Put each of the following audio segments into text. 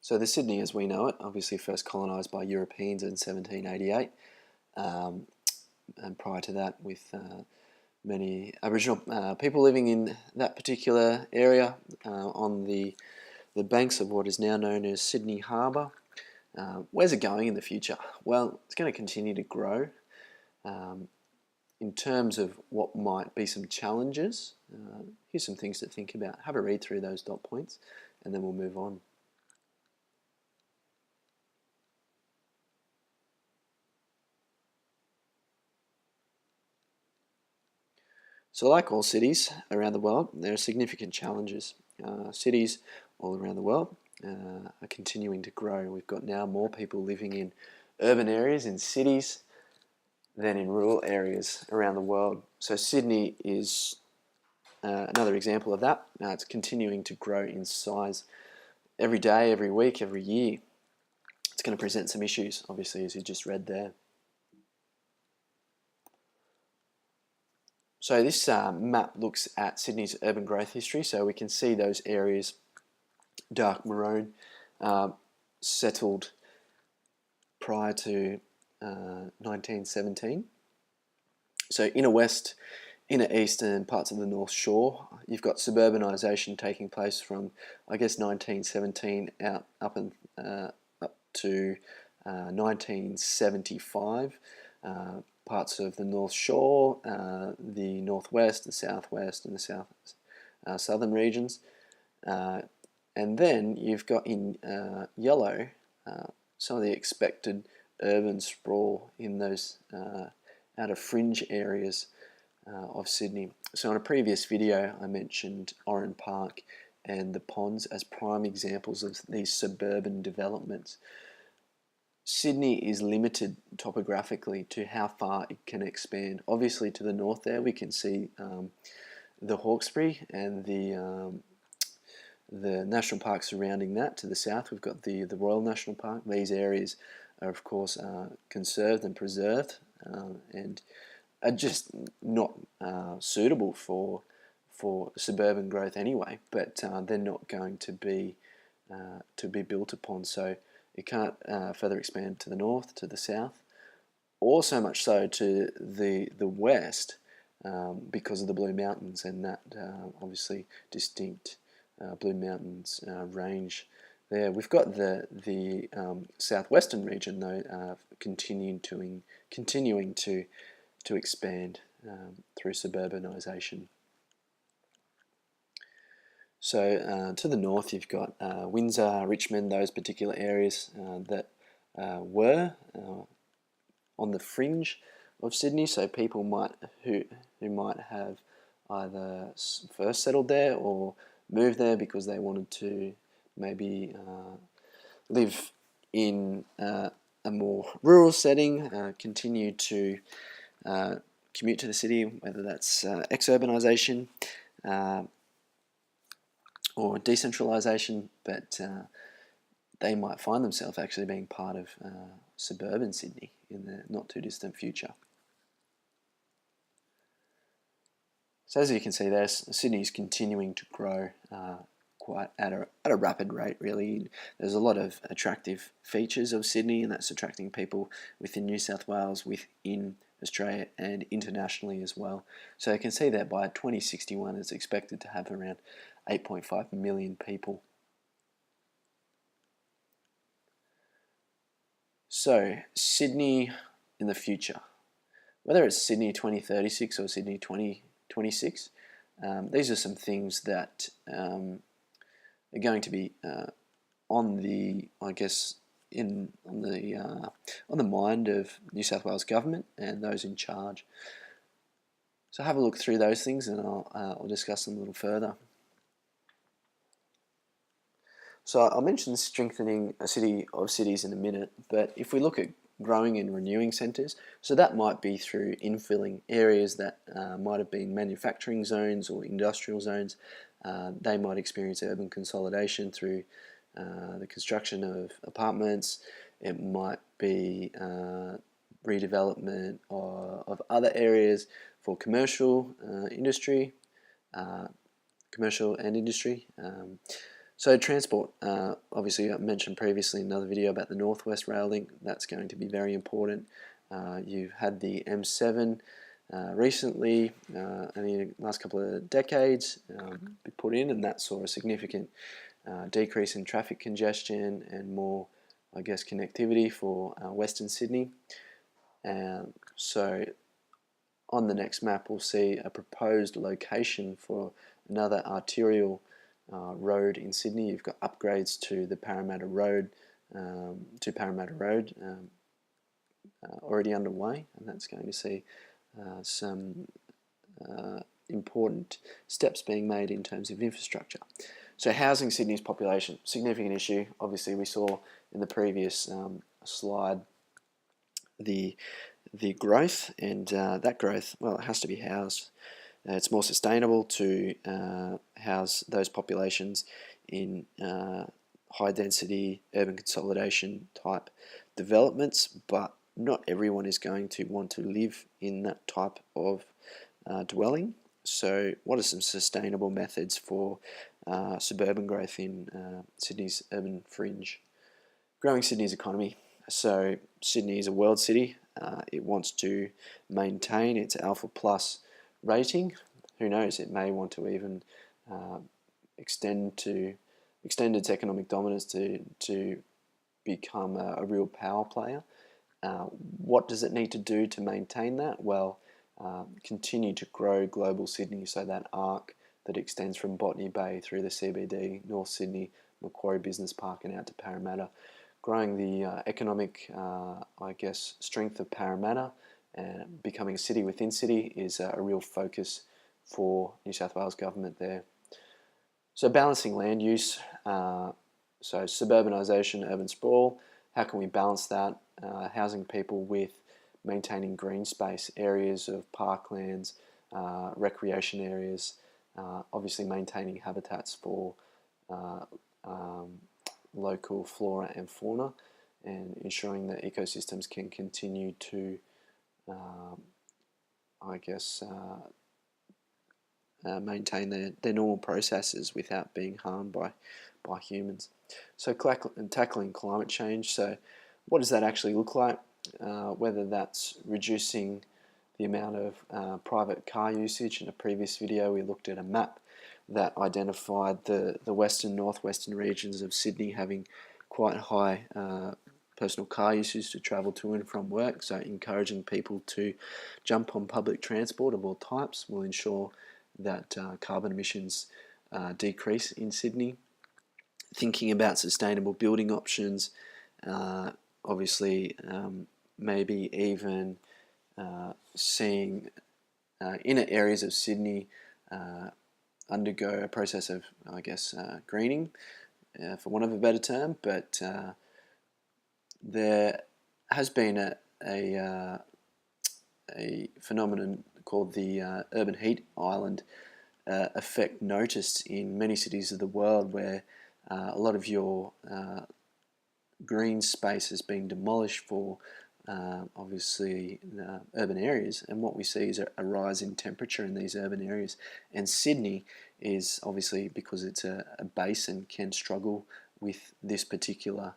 So the Sydney as we know it, obviously first colonised by Europeans in 1788, and prior to that with many Aboriginal people living in that particular area on the banks of what is now known as Sydney Harbour. Where's it going in the future? Well, it's going to continue to grow. In terms of what might be some challenges, here's some things to think about. Have a read through those dot points and then we'll move on. So like all cities around the world, there are significant challenges. Cities all around the world are continuing to grow. We've got now more people living in urban areas, in cities, than in rural areas around the world. So Sydney is another example of that. It's continuing to grow in size every day, every week, every year. It's going to present some issues, obviously, as you just read there. So this map looks at Sydney's urban growth history. So we can see those areas, dark maroon, settled prior to 1917. So inner west, inner east and parts of the North Shore, you've got suburbanisation taking place from, I guess, 1917 up to 1975. Parts of the North Shore, the northwest, the southwest, and the southern regions. And then you've got in yellow some of the expected urban sprawl in those outer fringe areas of Sydney. So in a previous video I mentioned Oran Park and the ponds as prime examples of these suburban developments. Sydney is limited topographically to how far it can expand. Obviously to the north there we can see the Hawkesbury and the national park surrounding that. To the south we've got the Royal National Park. These areas are of course conserved and preserved and are just not suitable for suburban growth anyway, but they're not going to be built upon. So it can't further expand to the north, to the south, or so much so to the west because of the Blue Mountains and that obviously distinct Blue Mountains range there. We've got the southwestern region though continuing to expand through suburbanisation. So to the north you've got Windsor, Richmond, those particular areas that were on the fringe of Sydney. So people who might have either first settled there or moved there because they wanted to maybe live in a more rural setting, continue to commute to the city, whether that's ex-urbanisation or decentralisation, but they might find themselves actually being part of suburban Sydney in the not too distant future. So as you can see there, Sydney is continuing to grow quite at a rapid rate really. There's a lot of attractive features of Sydney, and that's attracting people within New South Wales, within Australia and internationally as well. So you can see that by 2061 it's expected to have around 8.5 million people. So Sydney in the future, whether it's Sydney 2036 or Sydney 2026, these are some things that are going to be on the, I guess, on the mind of New South Wales government and those in charge. So have a look through those things, and I'll discuss them a little further. So I'll mention strengthening a city of cities in a minute, but if we look at growing and renewing centres, so that might be through infilling areas that might have been manufacturing zones or industrial zones. They might experience urban consolidation through the construction of apartments. It might be redevelopment of other areas for commercial industry, commercial and industry. So transport, obviously I mentioned previously in another video about the Northwest Rail Link. That's going to be very important. You've had the M7 recently, only in the last couple of decades, be put in, and that saw a significant decrease in traffic congestion and more, I guess, connectivity for Western Sydney. So on the next map we'll see a proposed location for another arterial road in Sydney. You've got upgrades to the Parramatta Road, already underway, and that's going to see some important steps being made in terms of infrastructure. So housing Sydney's population, significant issue. Obviously we saw in the previous slide the growth, and that growth, well, it has to be housed. It's more sustainable to house those populations in high density urban consolidation type developments, but not everyone is going to want to live in that type of dwelling. So what are some sustainable methods for suburban growth in Sydney's urban fringe? Growing Sydney's economy. So Sydney is a world city. It wants to maintain its Alpha Plus rating. Who knows, it may want to even extend its economic dominance to become a real power player. What does it need to do to maintain that? Well, continue to grow global Sydney, so that arc that extends from Botany Bay through the CBD, North Sydney, Macquarie Business Park and out to Parramatta. Growing the economic, I guess, strength of Parramatta and becoming a city within city is a real focus for New South Wales government there. So balancing land use, so suburbanisation, urban sprawl, how can we balance that? Housing people with maintaining green space, areas of parklands, recreation areas, obviously maintaining habitats for local flora and fauna, and ensuring that ecosystems can continue to, I guess, maintain their normal processes without being harmed by humans. So tackling climate change. So what does that actually look like? Whether that's reducing the amount of private car usage. In a previous video we looked at a map that identified the western, northwestern regions of Sydney having quite high personal car usage to travel to and from work. So encouraging people to jump on public transport of all types will ensure that carbon emissions decrease in Sydney. Thinking about sustainable building options, obviously maybe even seeing inner areas of Sydney undergo a process of, I guess, greening, for want of a better term, but there has been a phenomenon called the urban heat island effect noticed in many cities of the world, where a lot of your green space has been demolished for obviously urban areas, and what we see is a rise in temperature in these urban areas. And Sydney is obviously, because it's a basin, can struggle with this particular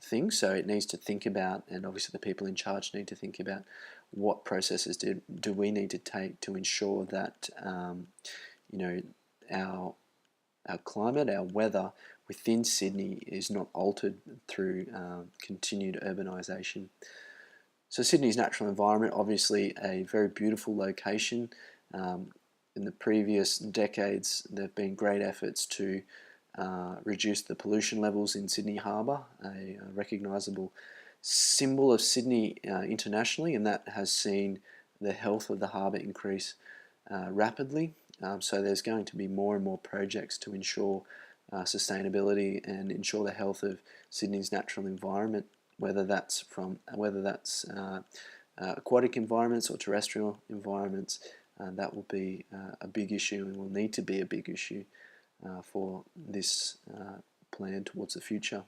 thing, so it needs to think about, and obviously the people in charge need to think about, what processes do we need to take to ensure that you know, our climate, our weather within Sydney is not altered through continued urbanisation. So Sydney's natural environment, obviously a very beautiful location. In the previous decades there have been great efforts to reduce the pollution levels in Sydney Harbour, a recognisable symbol of Sydney internationally, and that has seen the health of the harbour increase rapidly. So there's going to be more and more projects to ensure sustainability and ensure the health of Sydney's natural environment, whether that's aquatic environments or terrestrial environments. That will be a big issue, and will need to be a big issue for this plan towards the future.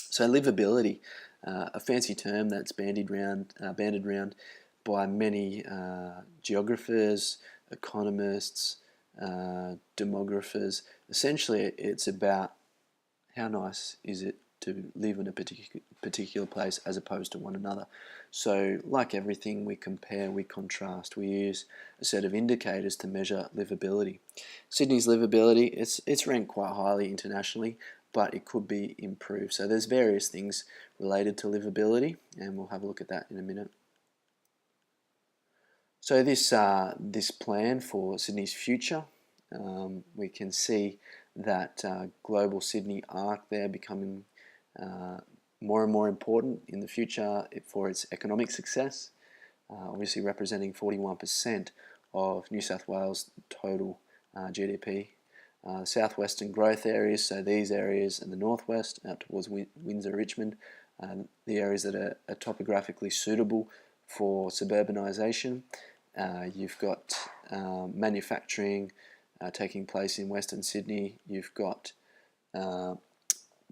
So livability, a fancy term that's bandied around by many geographers, economists, demographers. Essentially, it's about how nice is it to live in a particular place as opposed to one another. So like everything, we compare, we contrast, we use a set of indicators to measure livability. Sydney's livability, it's ranked quite highly internationally, but it could be improved. So there's various things related to livability, and we'll have a look at that in a minute. So this plan for Sydney's future, we can see that global Sydney arc there becoming more and more important in the future for its economic success, obviously representing 41% of New South Wales' total GDP. Southwestern growth areas, so these areas in the northwest out towards Windsor, Richmond, the areas that are topographically suitable for suburbanisation. You've got manufacturing taking place in Western Sydney. You've got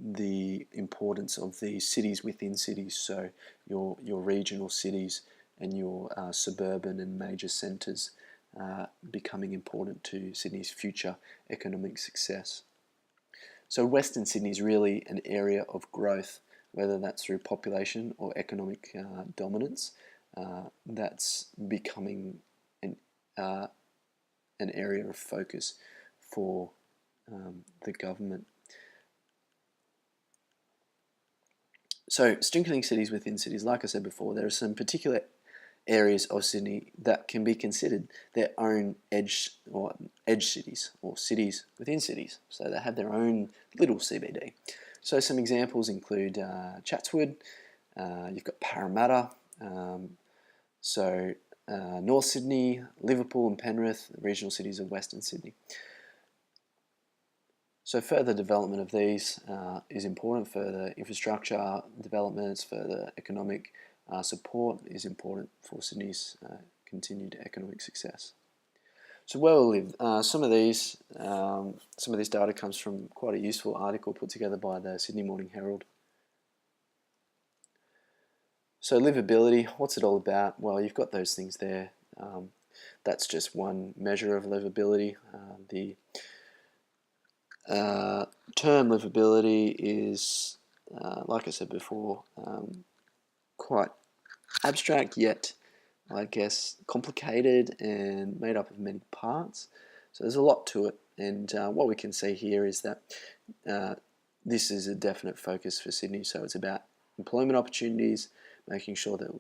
the importance of the cities within cities, so your regional cities and your suburban and major centres becoming important to Sydney's future economic success. So Western Sydney is really an area of growth, whether that's through population or economic dominance. That's becoming an area of focus for the government. So strengthening cities within cities, like I said before, there are some particular areas of Sydney that can be considered their own edge cities, or cities within cities. So they have their own little CBD. So some examples include Chatswood, you've got Parramatta, North Sydney, Liverpool and Penrith, the regional cities of Western Sydney. So further development of these is important. Further infrastructure developments, further economic support is important for Sydney's continued economic success. So where we'll live, some of this data comes from quite a useful article put together by the Sydney Morning Herald. So livability, what's it all about? Well, you've got those things there. That's just one measure of livability. The term livability is, like I said before, quite abstract, yet I guess complicated and made up of many parts. So there's a lot to it, and what we can see here is that this is a definite focus for Sydney. So it's about employment opportunities, making sure that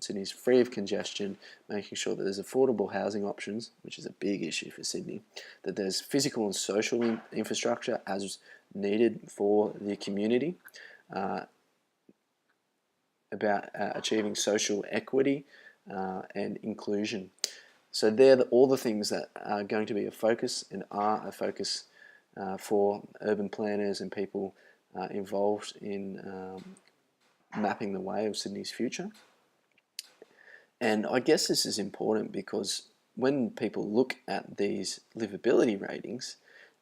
Sydney's free of congestion, making sure that there's affordable housing options, which is a big issue for Sydney, that there's physical and social infrastructure as needed for the community, about achieving social equity and inclusion. So they're all the things that are going to be a focus and are a focus for urban planners and people involved in mapping the way of Sydney's future. And I guess this is important because when people look at these livability ratings,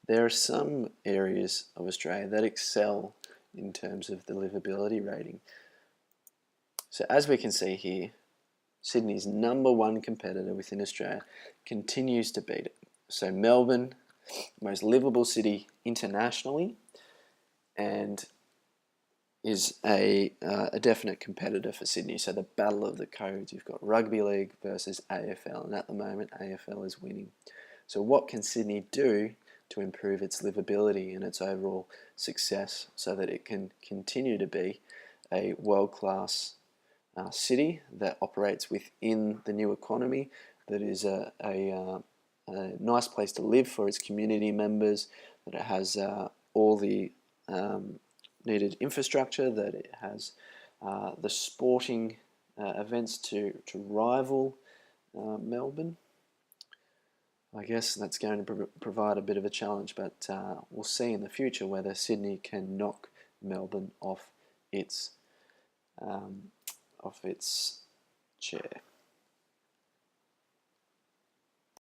there are some areas of Australia that excel in terms of the livability rating. So as we can see here, Sydney's #1 competitor within Australia continues to beat it. So Melbourne, most livable city internationally, and is a definite competitor for Sydney. So the battle of the codes, you've got rugby league versus AFL, and at the moment AFL is winning. So what can Sydney do to improve its livability and its overall success so that it can continue to be a world-class city that operates within the new economy, that is a nice place to live for its community members, that it has all the needed infrastructure, that it has the sporting events to rival Melbourne. I guess that's going to provide a bit of a challenge, but we'll see in the future whether Sydney can knock Melbourne off its chair.